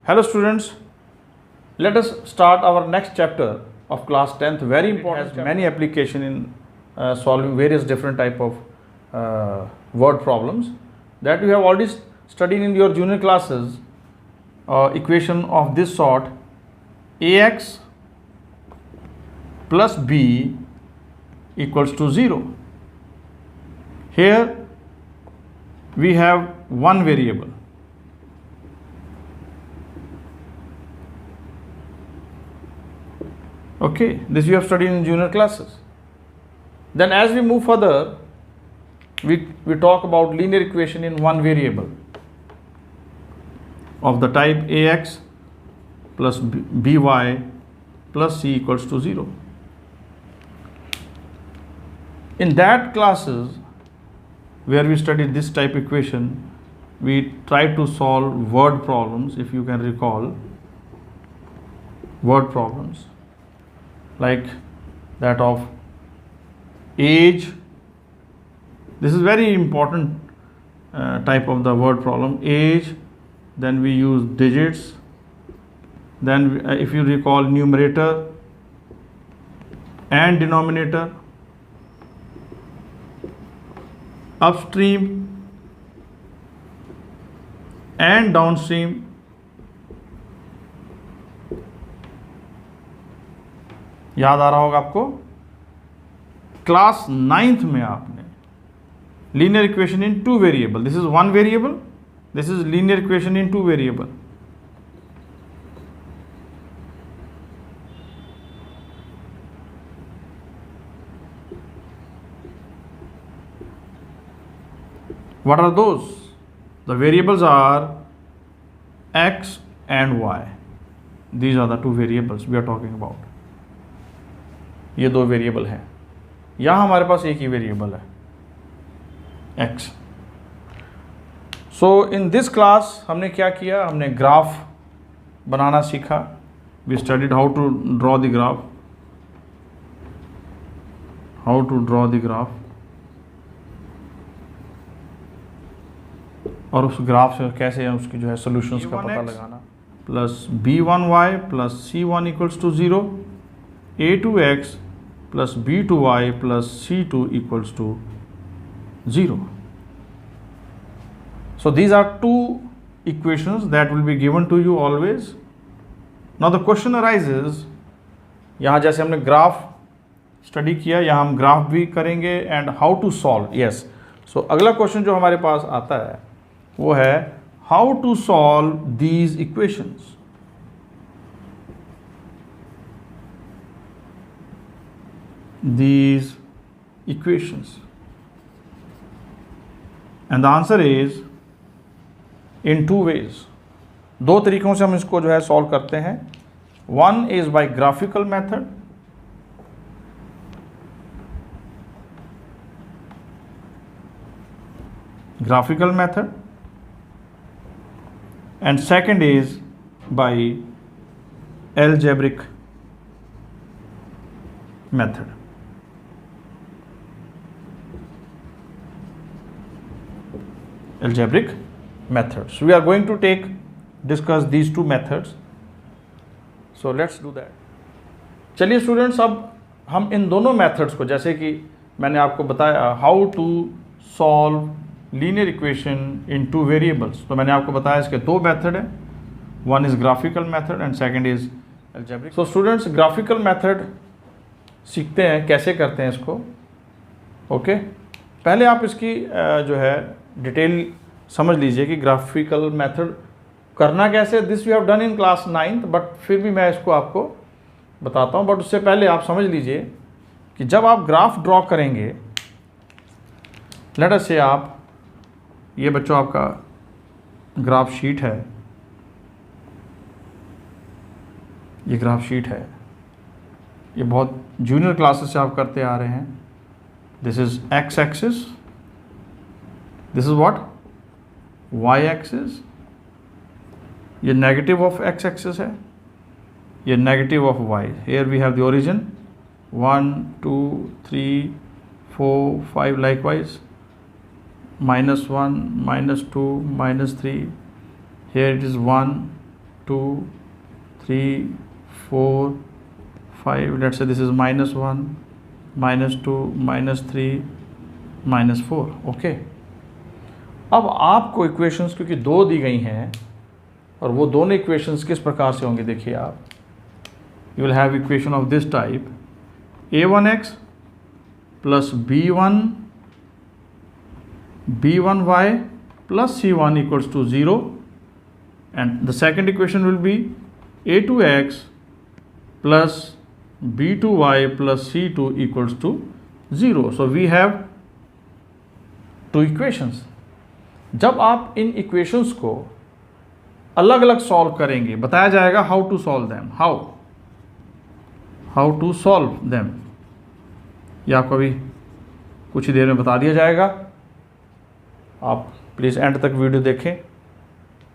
Hello students, let us start our next chapter of class 10th. Very important. It has many application in solving various different type of word problems that you have already studied in your junior classes. Equation of this sort: ax plus b equals to 0. Here we have one variable. Okay, this you have studied in junior classes. Then as we move further, we talk about linear equation in one variable of the type ax plus by plus c equals to 0. In that classes where we studied this type equation, we tried to solve word problems, if you can recall, word problems like that of age. This is very important type of the word problem, age. Then we use digits. Then if you recall, numerator and denominator, upstream and downstream, याद आ रहा होगा आपको class 9th में आपने linear equation in two variable, this is one variable, this is linear equation in two variable. What are those? The variables are x and y. These are the two variables we are talking about. ये दो variable हैं. यहाँ हमारे पास एक ही variable है x. So in this class हमने क्या किया, हमने ग्राफ बनाना सीखा. We studied how to draw the graph, और उस ग्राफ से कैसे उसकी जो है सोल्यूशंस का पता लगाना. Plus b1y plus c1 equals to 0, a2x plus b2y plus c2 equals to 0. So these are two equations that will be given to you always. Now the question arises, यहाँ जैसे हमने ग्राफ स्टडी किया, यहाँ हम graph भी करेंगे and how to solve. Yes, so अगला question जो हमारे पास आता है वो है how to solve these equations. These equations, and the answer is in two ways. दो तरीकों से हम इसको जो है सॉल्व करते हैं. One is by graphical method, and second is by algebraic method. Algebraic method. So we are going to discuss these two methods. So let's do that. चलिए स्टूडेंट्स, अब हम इन दोनों मेथड्स को, जैसे कि मैंने आपको बताया how to solve linear equation in two variables, तो मैंने आपको बताया इसके दो मेथड हैं. One is graphical method and second is algebraic. So students, graphical method सीखते हैं कैसे करते हैं इसको. ओके, पहले आप इसकी जो है डिटेल समझ लीजिए कि ग्राफिकल मेथड करना कैसे. This we have done in class 9th, but फिर भी मैं इसको आपको बताता हूँ. बट उससे पहले आप समझ लीजिए कि जब आप ग्राफ ड्रॉ करेंगे, लेट अस से आप, ये बच्चों आपका ग्राफ शीट है, ये ग्राफ शीट है, ये बहुत जूनियर क्लासेस से आप करते आ रहे हैं. This is X axis, this is what, Y axis. ये नेगेटिव ऑफ एक्स एक्सिस है, ये negative of Y. Here we have the origin 1 2 3 4 5 likewise, -1 -2 -3. Here it is 1 2, 3, 4, 5. Let's say this is -1, -2, -3, -4. Okay, अब आपको इक्वेशंस क्योंकि दो दी गई हैं और वो दोनों इक्वेशंस किस प्रकार से होंगे, देखिए आप, you will have equation of this type, a1x plus b1y plus c1 equals to 0, and the second equation will be a2x plus b2y plus c2 equals to 0. So we have two equations. जब आप इन equations को अलग अलग solve करेंगे, बताया जाएगा how to solve them, how to solve them, ये आपको अभी कुछ ही देर में बता दिया जाएगा। आप प्लीज़ एंड तक वीडियो देखें,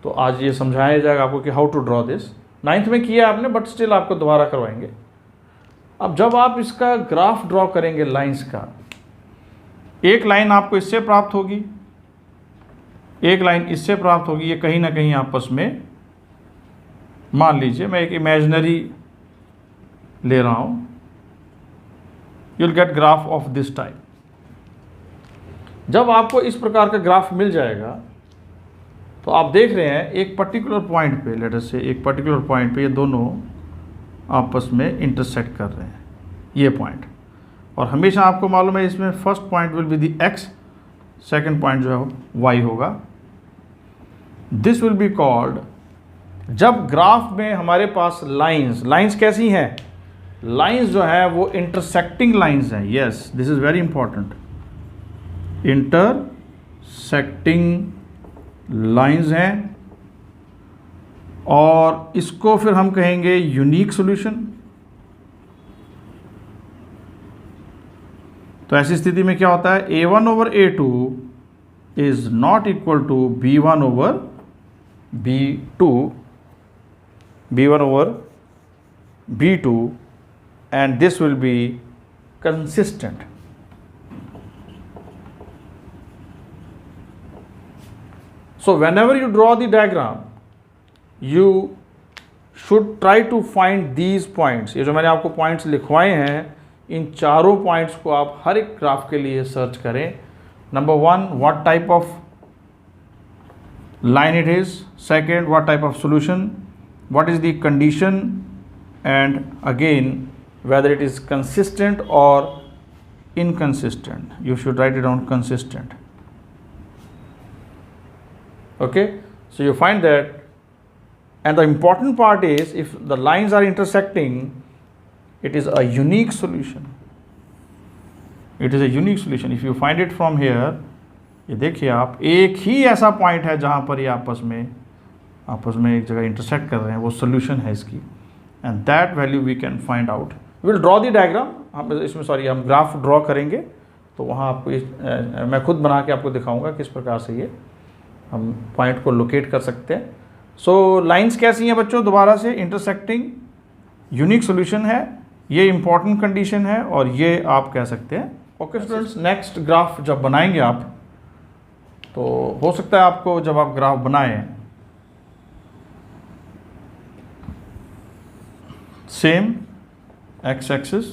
तो आज ये समझाया जाएगा आपको कि how to draw this. 9th में किया आपने, बट स्टिल आपको दोबारा करवाएंगे। अब जब आप इसका ग्राफ ड्रॉ करेंगे लाइंस का, एक लाइन आपको इससे प्राप्त होगी, एक लाइन इससे प्राप्त होगी, ये कहीं ना कहीं आपस में, मान लीजिए मैं एक इमेजिनरी ले रहा हूँ, you will get graph of this type. जब आपको इस प्रकार का ग्राफ मिल जाएगा तो आप देख रहे हैं एक पर्टिकुलर पॉइंट पे, लेट अस से एक पर्टिकुलर पॉइंट पे ये दोनों आपस में इंटरसेक्ट कर रहे हैं, ये पॉइंट, और हमेशा आपको मालूम है इसमें first point will be the x, second point जो है y होगा। दिस विल बी कॉल्ड, जब ग्राफ में हमारे पास लाइंस कैसी हैं, लाइंस जो है वो इंटरसेक्टिंग लाइंस हैं। Yes, this is very important, intersecting lines हैं, और इसको फिर हम कहेंगे यूनिक सॉल्यूशन। तो ऐसी स्थिति में क्या होता है, a1 over a2 is not equal to b1 over b2, b1 over b2, and this will be consistent. So whenever you draw the diagram, you should try to find these points. ये जो मैंने आपको points लिखवाए हैं, इन चारों points को आप हर एक ग्राफ के लिए सर्च करें। Number 1, what type of line it is. Second, what type of solution, what is the condition, and again whether it is consistent or inconsistent. You should write it down, consistent. Okay, so you find that, and the important part is if the lines are intersecting, it is a unique solution. It is a unique solution. If you find it from here, ये देखिए आप, एक ही ऐसा point है जहाँ पर ये आपस में एक जगह इंटरसेक्ट कर रहे हैं, वो सोल्यूशन है इसकी, and that value we can find out. Will draw the diagram, हम इसमें हम ग्राफ ड्रॉ करेंगे, तो वहाँ आपको मैं खुद बना के आपको दिखाऊंगा किस प्रकार से ये हम पॉइंट को लोकेट कर सकते हैं। सो लाइंस कैसी हैं बच्चों, दोबारा से, इंटरसेक्टिंग, यूनिक सॉल्यूशन है, ये इंपॉर्टेंट कंडीशन है, और ये आप कह सकते हैं। ओके स्टूडेंट्स, नेक्स्ट ग्राफ जब बनाएंगे आप, तो हो सकता है आपको जब आप ग्राफ बनाएं, same x axis,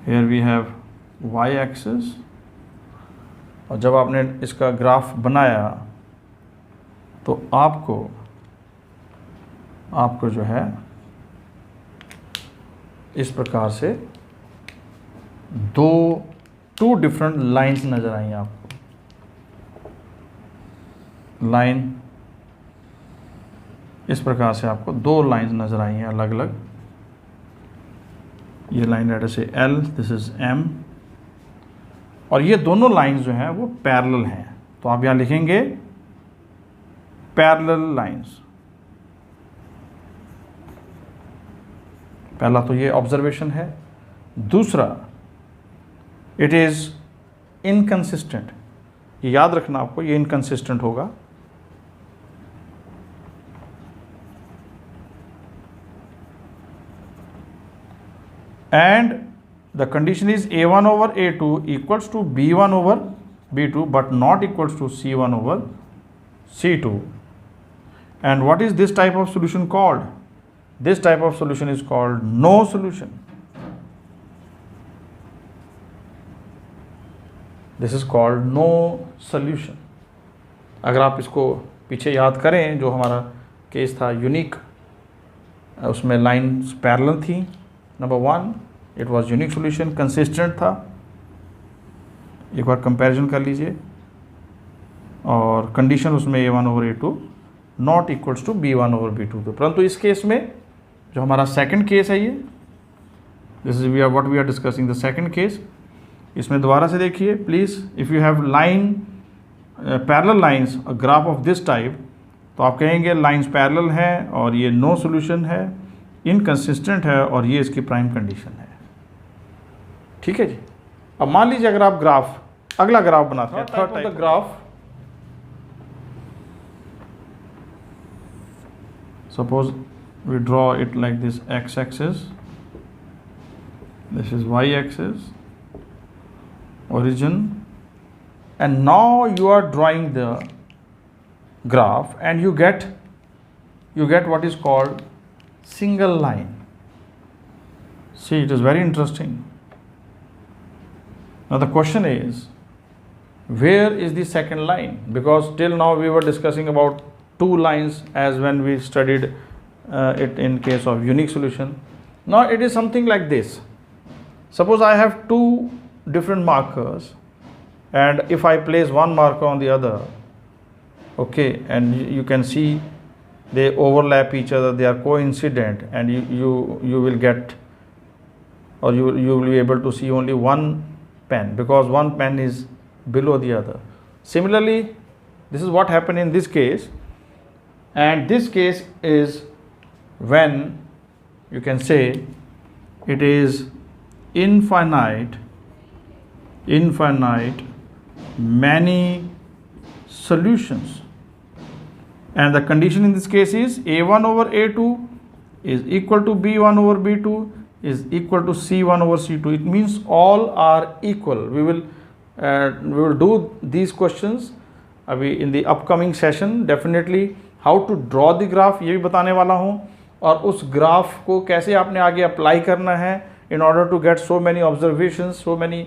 here we have y axis, और जब आपने इसका ग्राफ बनाया तो आपको जो है इस प्रकार से टू डिफरेंट लाइंस नजर आई आपको। लाइन इस प्रकार से आपको दो लाइंस नजर आई हैं अलग अलग। ये लाइन लेटर से L, दिस इज M, और ये दोनों लाइंस जो हैं वो पैरेलल हैं, तो आप यहाँ लिखेंगे पैरेलल लाइंस। पहला तो ये ऑब्जर्वेशन है। दूसरा, इट इज इनकंसिस्टेंट, ये याद रखना आपको, ये इनकंसिस्टेंट होगा। And the condition is a1 over a2 equals to b1 over b2 but not equals to c1 over c2, And what is this type of solution called? This type of solution is called no solution. This is called no solution. अगर आप इसको पीछे याद करें, जो हमारा case था unique, उसमें लाइन्स पैरेलल थी. Number 1 it was unique solution, consistent था. एक बार कंपैरिजन कर लीजिए. और कंडीशन उसमें a1/a2 not equals to b1/b2. तो परंतु इस केस में जो हमारा सेकंड केस है, ये this is what we are discussing the second case. इसमें दोबारा से देखिए please. If you have line parallel lines, a graph of this type, तो आप कहेंगे लाइंस पैरेलल हैं और ये नो सॉल्यूशन है, इनकंसिस्टेंट है, और ये इसकी प्राइम कंडीशन है. ठीक है जी. अब मान लीजिए अगर आप ग्राफ, अगला ग्राफ बनाते हैं, third type graph. Suppose we draw it like this: x-axis, this is y-axis, origin, and now you are drawing the graph and you get what is called single line. See, it is very interesting. Now the question is, where is the second line? Because till now we were discussing about two lines as when we studied it in case of unique solution. Now it is something like this. Suppose I have two different markers, and if I place one marker on the other, okay, and you can see they overlap each other, they are coincident, and you will get, or you will be able to see only one pen, because one pen is below the other. Similarly, this is what happened in this case. And this case is when you can say it is infinite many solutions, and the condition in this case is a1/a2 is equal to b1/b2 is equal to c1/c2. It means all are equal. We will do these questions अभी in the upcoming session. Definitely how to draw the graph ये भी बताने वाला हूँ, और उस graph को कैसे आपने आगे अप्लाई करना है in order to get so many observations, so many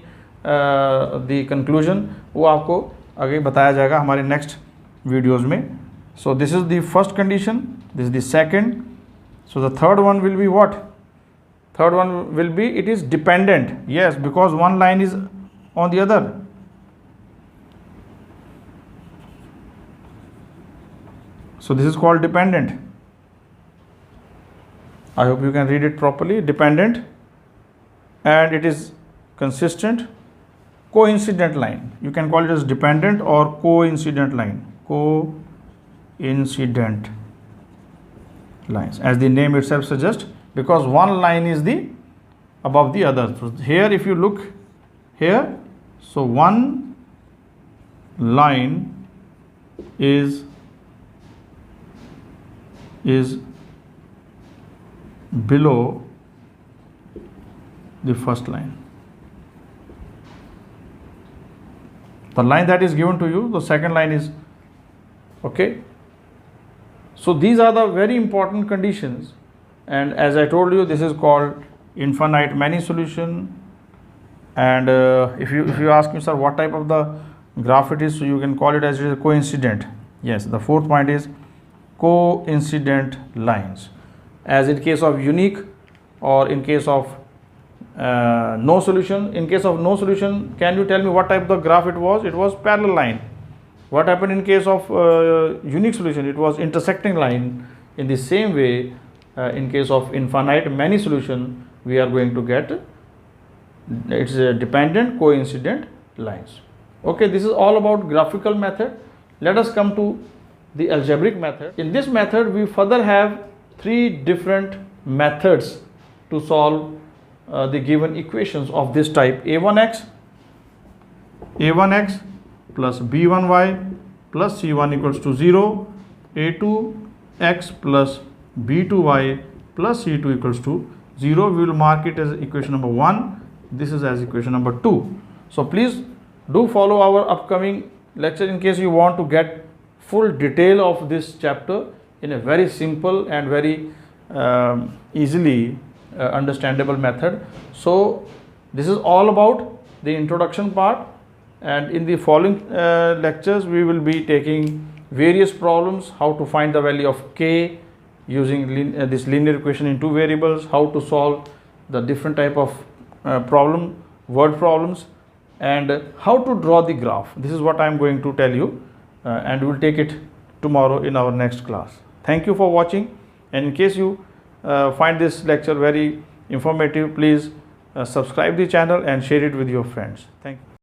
the conclusion, वो आपको आगे बताया जाएगा हमारे नेक्स्ट वीडियोस में. So this is the first condition, this is the second. So the third one will be what? Third one will be it is dependent. Yes, because one line is on the other. So this is called dependent. I hope you can read it properly. Dependent, and it is consistent. Coincident line. You can call it as dependent or coincident line. Coincident lines, as the name itself suggests, because one line is the above the other. So here, if you look here, so one line is below the first line. The line that is given to you, the second line is okay. So these are the very important conditions, and as I told you, this is called infinite many solution. And if you ask me, sir, what type of the graph it is, so you can call it as it is coincident. Yes, the fourth point is coincident lines, as in case of unique, or in case of no solution. In case of no solution, can you tell me what type of the graph it was? It was parallel line. What happened in case of unique solution? It was intersecting line. In the same way, in case of infinite many solution, we are going to get it's a dependent coincident lines. Okay, this is all about graphical method. Let us come to the algebraic method. In this method, we further have three different methods to solve the given equations of this type: a1x plus b1y plus c1 equals to 0, a2x plus b2y plus c2 equals to 0. We will mark it as equation number 1. This is as equation number 2. So please do follow our upcoming lecture in case you want to get full detail of this chapter in a very simple and very easily understandable method. So this is all about the introduction part, and in the following lectures we will be taking various problems, how to find the value of k using this linear equation in two variables, how to solve the different type of word problems, and how to draw the graph. This is what I am going to tell you, and we will take it tomorrow in our next class. Thank you for watching, and in case you find this lecture very informative, please subscribe the channel and share it with your friends. Thank you.